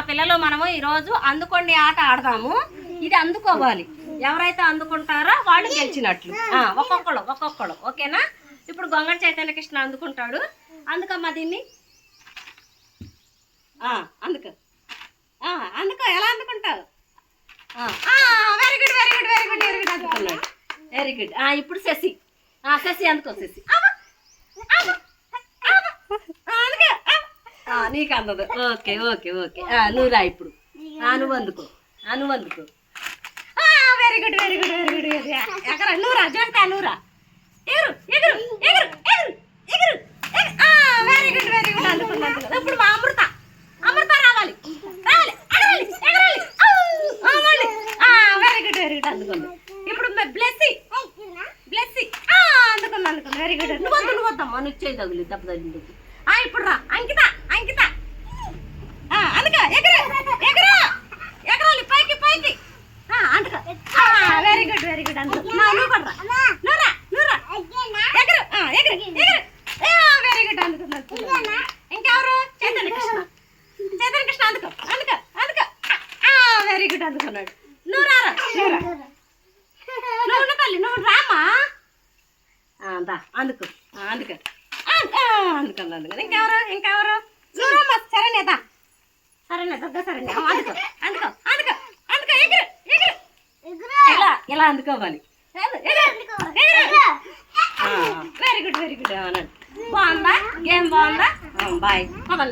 పిల్లలు మనము ఈరోజు అందుకోండి ఆట ఆడదాము. ఇది అందుకోవాలి, ఎవరైతే అందుకుంటారో వాళ్ళు గెలిచినట్లు. ఒక్కొక్కడు ఓకేనా? ఇప్పుడు గొంగళి చైతన్య కృష్ణ అందుకుంటాడు. అందుకమ్మా దీన్ని. అందుకో ఎలా అందుకుంటావు? వెరీ గుడ్ అందుకున్నాడు. Very good. ఇప్పుడు శశి అందుకో. శశి నీకు అందదు. ఓకే నువ్వు రా ఇప్పుడు. నువ్వు అందుకో. వెరీ గుడ్ ఎక్కడ నూరా జంట నూరా ఎగురు వెరీ గుడ్ అందుకున్నా. ఇప్పుడు మా అమృత రావాలి ఎగరాలి. వెరీ గుడ్ అందుకుంది. ఇప్పుడు బ్లెస్సీ అందుకున్నా. Very good. నువ్వు వద్దమ్మా, నువ్వు చేయి తగులి దెబ్బ తగిలింది. ఇప్పుడు రా అంకిత అందుక ఎగరాలి పైకి అందుక. వెరీ గుడ్ అందుకు. నువ్వు కూడా నూరా ఎగరు. వెరీ గుడ్ అందుకున్నా. ఇంకెవరు? చైతన్య కృష్ణ అందుకో. వెరీ గుడ్ అందుకున్నాడు. నువ్వు రారా నువ్వు తల్లి, నువ్వు రామా. అందుకో. అందుకున్నాను. ఇంకెవరు? చూడమ్మా. సరేనేదా సరేనే. అందుకో ఎగురు. ఇలా అందుకోవాలి. వెరీ గుడ్ అన్నాడు. బాగుందా? గేమ్ బాగుందా? బాయ్. మొదలు